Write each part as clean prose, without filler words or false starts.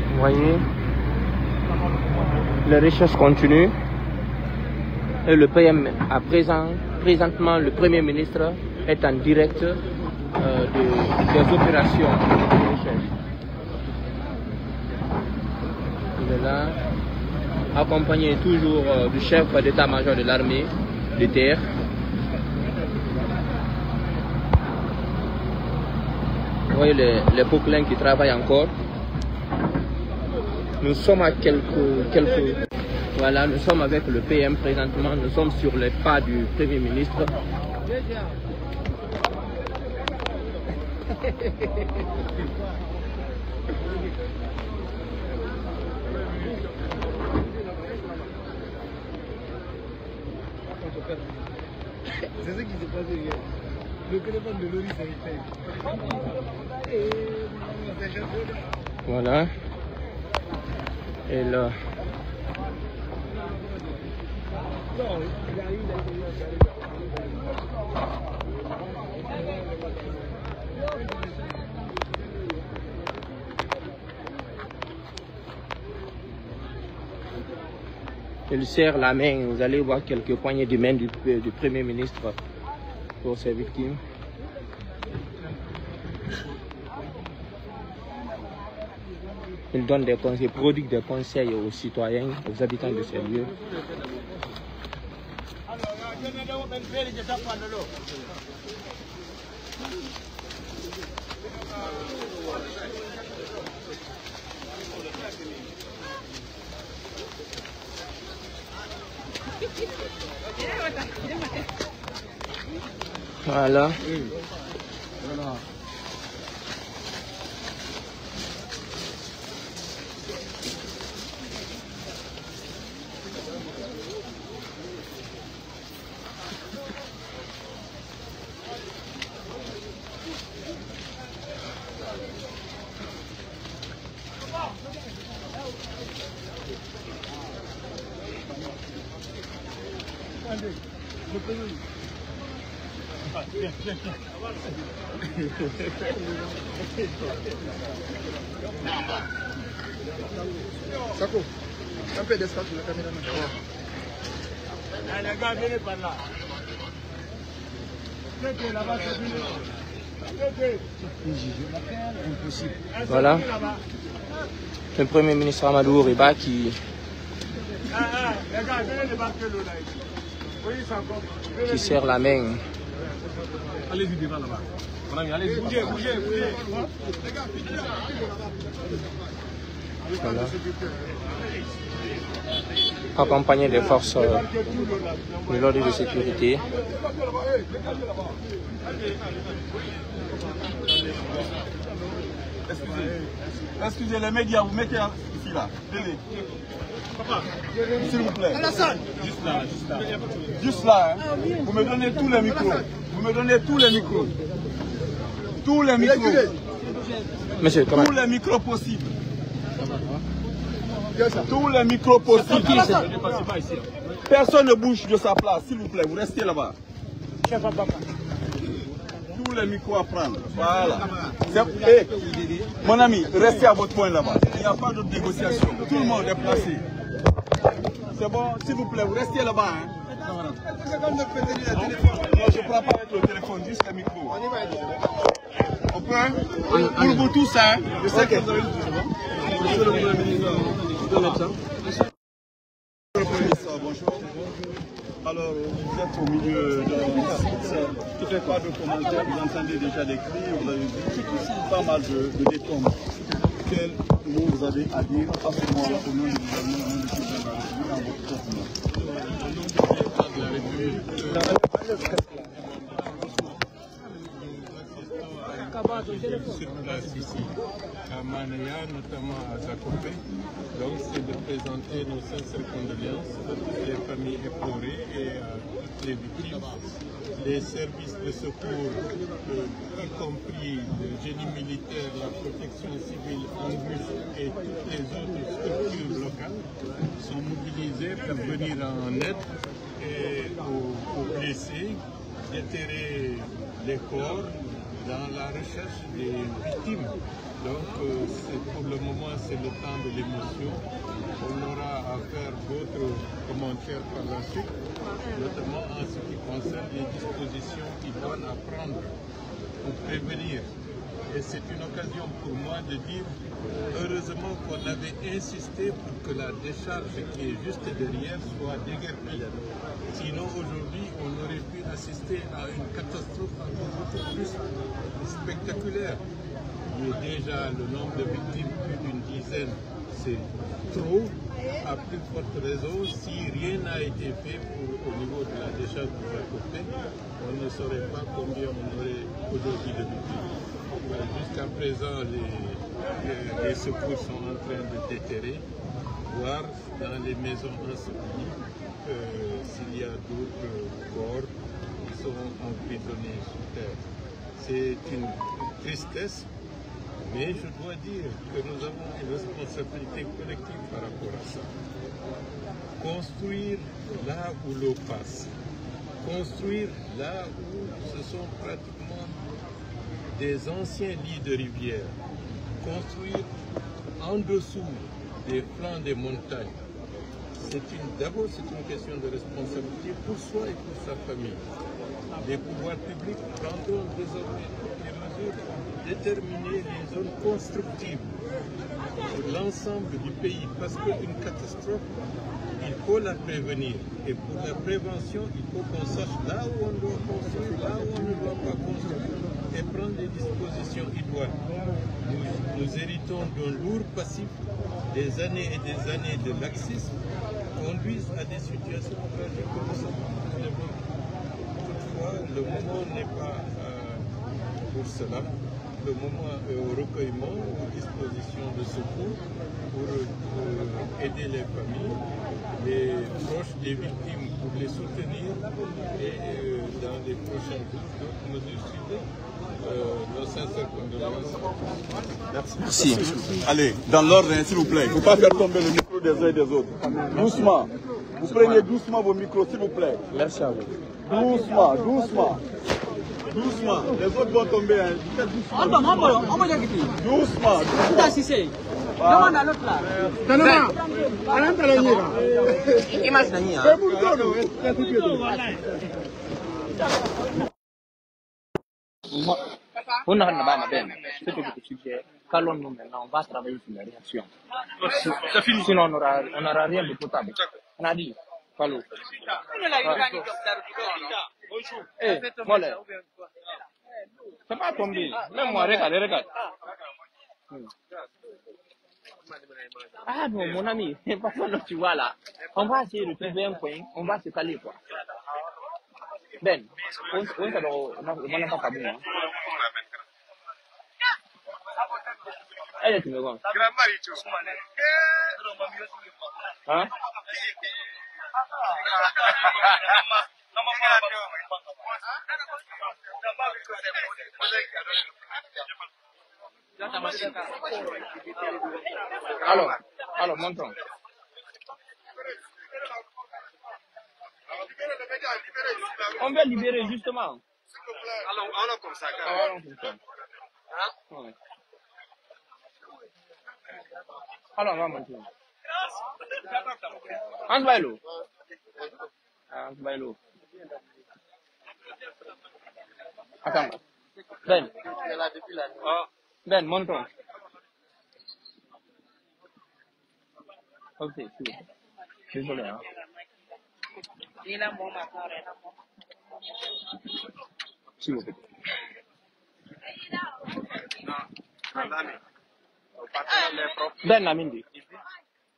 Vous voyez, les recherches continuent et le PM présentement le Premier ministre est en direct des opérations de recherche. Il est là, accompagné toujours du chef d'état-major de l'armée de terre. Vous voyez les Poquelins qui travaillent encore. Nous sommes à voilà, nous sommes avec le PM présentement, nous sommes sur les pas du Premier ministre. C'est ce qui s'est passé hier. Le téléphone de Loris a été. Voilà. Et là. Il serre la main, vous allez voir quelques poignées de main du Premier ministre pour ses victimes. Il donne des conseils, prodigue des conseils aux citoyens, aux habitants de ces lieux. Voilà. Sako, un peu d'espace pour la caméra. Les gars, venez par là. Voilà. Le Premier ministre Amadou Riba qui serre la main. Allez-y devant là-bas. Allez-y, bougez, bougez, bougez. Voilà. Accompagné des forces de l'ordre de sécurité. Excusez les médias, vous mettez ici là. Venez. S'il vous plaît. Juste là, juste là. Juste là, hein. Vous me donnez tous les micros. Vous me donnez tous les micros. Tous les micros. Monsieur, comment? Tous les micros possibles. Tous les micros possibles. Personne ne bouge de sa place, s'il vous plaît. Vous restez là-bas. Tous les micros à prendre. Voilà. Hey, mon ami, restez à votre point là-bas. Il n'y a pas d'autre négociation. Tout le monde est placé. C'est bon, s'il vous plaît, vous restez là-bas. Hein. Non, je ne prends pas avec le téléphone, juste le micro. On peut, hein? Pour vous tous, hein? Je sais que vous avez le Monsieur le Premier ministre, bonjour. Alors, vous êtes au milieu de la visite. Tu ne fais pas de commentaires, vous entendez déjà des cris, vous avez vu pas mal de décombres. Quel mot vous avez à dire à ce moment-là au nom du gouvernement, au nom du président de la République, en votre propre nom? Sur place ici, à Manaya, notamment à Zakopé. Donc, c'est de présenter nos sincères condoléances à toutes les familles éplorées et à toutes les victimes. Les services de secours, y compris le génie militaire, la protection civile, ANBUS et toutes les autres structures locales sont mobilisés pour venir en aide et aux blessés, déterrer les corps dans la recherche des victimes. Donc pour le moment c'est le temps de l'émotion. On aura à faire d'autres commentaires par la suite, notamment en ce qui concerne les dispositions idoines à prendre pour prévenir. Et c'est une occasion pour moi de dire, heureusement qu'on avait insisté pour que la décharge qui est juste derrière soit déguerpie. Sinon aujourd'hui on aurait pu assister à une catastrophe beaucoup plus spectaculaire. Mais déjà le nombre de victimes, plus d'une dizaine, c'est trop. À plus forte raison, si rien n'a été fait au niveau de la décharge de la côté, on ne saurait pas combien on aurait aujourd'hui de victimes. Jusqu'à présent, les secours sont en train de déterrer, voir dans les maisons ensevelies s'il y a d'autres corps qui sont emprisonnés sous terre. C'est une tristesse. Mais je dois dire que nous avons une responsabilité collective par rapport à ça. Construire là où l'eau passe. Construire là où ce sont pratiquement des anciens lits de rivière. Construire en dessous des flancs des montagnes. D'abord, c'est une question de responsabilité pour soi et pour sa famille. Les pouvoirs publics prendront désormais toutes les mesures pour déterminer les zones constructives pour l'ensemble du pays. Parce qu'une catastrophe, il faut la prévenir. Et pour la prévention, il faut qu'on sache là où on doit construire, là où on ne doit pas construire, et prendre des dispositions idoines. Nous héritons d'un lourd passif. Des années et des années de laxisme conduisent à des situations tragiques que nous sommes en train de vivre. Le moment n'est pas pour cela. Le moment est au recueillement, aux dispositions de secours pour aider les familles, les proches des victimes pour les soutenir et dans les prochains jours, d'autres mesures suivies. Nos sincères condoléances. Merci. Allez, dans l'ordre, s'il vous plaît. Il ne faut pas faire tomber le micro des uns et des autres. Doucement. Vous prenez doucement vos micros, s'il vous plaît. Merci à vous. Doucement, doucement. Doucement. Les autres vont tomber. Doucement. Doucement. Demande à l'autre là. On a ce que je te suggère, calons-nous maintenant, on va travailler sur la réaction. Sinon, on n'aura rien de potable. On a dit, Fallou. Eh, voilà. C'est pas tombé. Même moi, regarde. Ah non, mon ami, parfois tu vois là, on va essayer de trouver un coin, on va se caler quoi. Ben, on n'a pas kabou. Allez, tu me vois. Hein? Alors, montrons. On va libérer justement. Allons comme ça. Ouais. Alors, on va monter. Hans Bailo. Attends. Ben, montrons. Ok, désolé. Hein. S'il vous plaît. Ben, Namindi.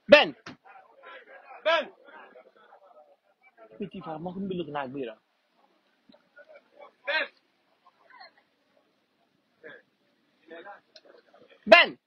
Ben! Petit frère, moi, je me le dis. Ben!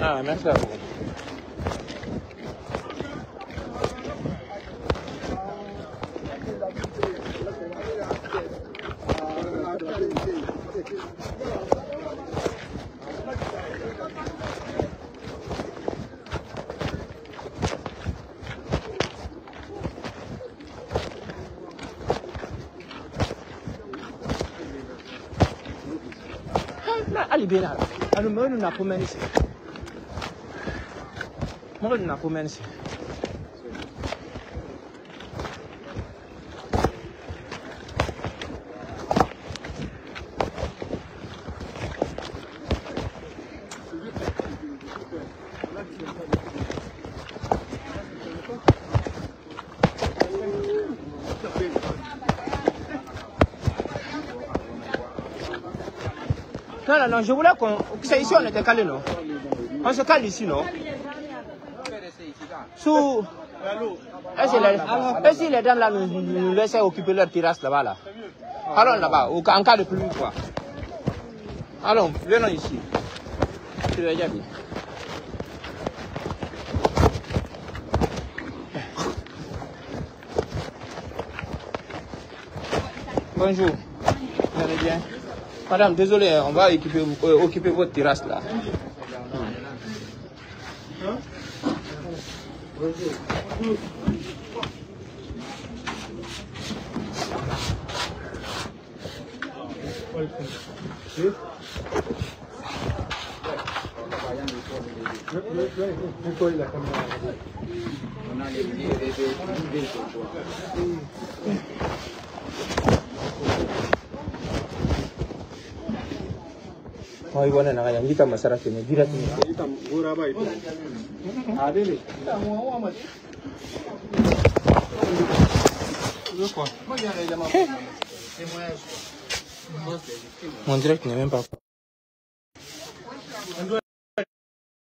Ah, merci à vous. Ali bena anu monu na pomenisi monu na pomenisi Non, non, je voulais qu'on... C'est ici, on était calé, non? On se cale ici, non? Sous... Et si les dames là nous laissaient occuper leur terrasse là-bas, là? Allons là-bas, en cas de pluie, quoi. Allons, venons ici. Je vais déjà bien. Bonjour, vous allez bien? Madame, désolé, on va occuper votre terrasse là. Moi, je vais aller à Masara, je vais directement. Mon direct n'est même pas.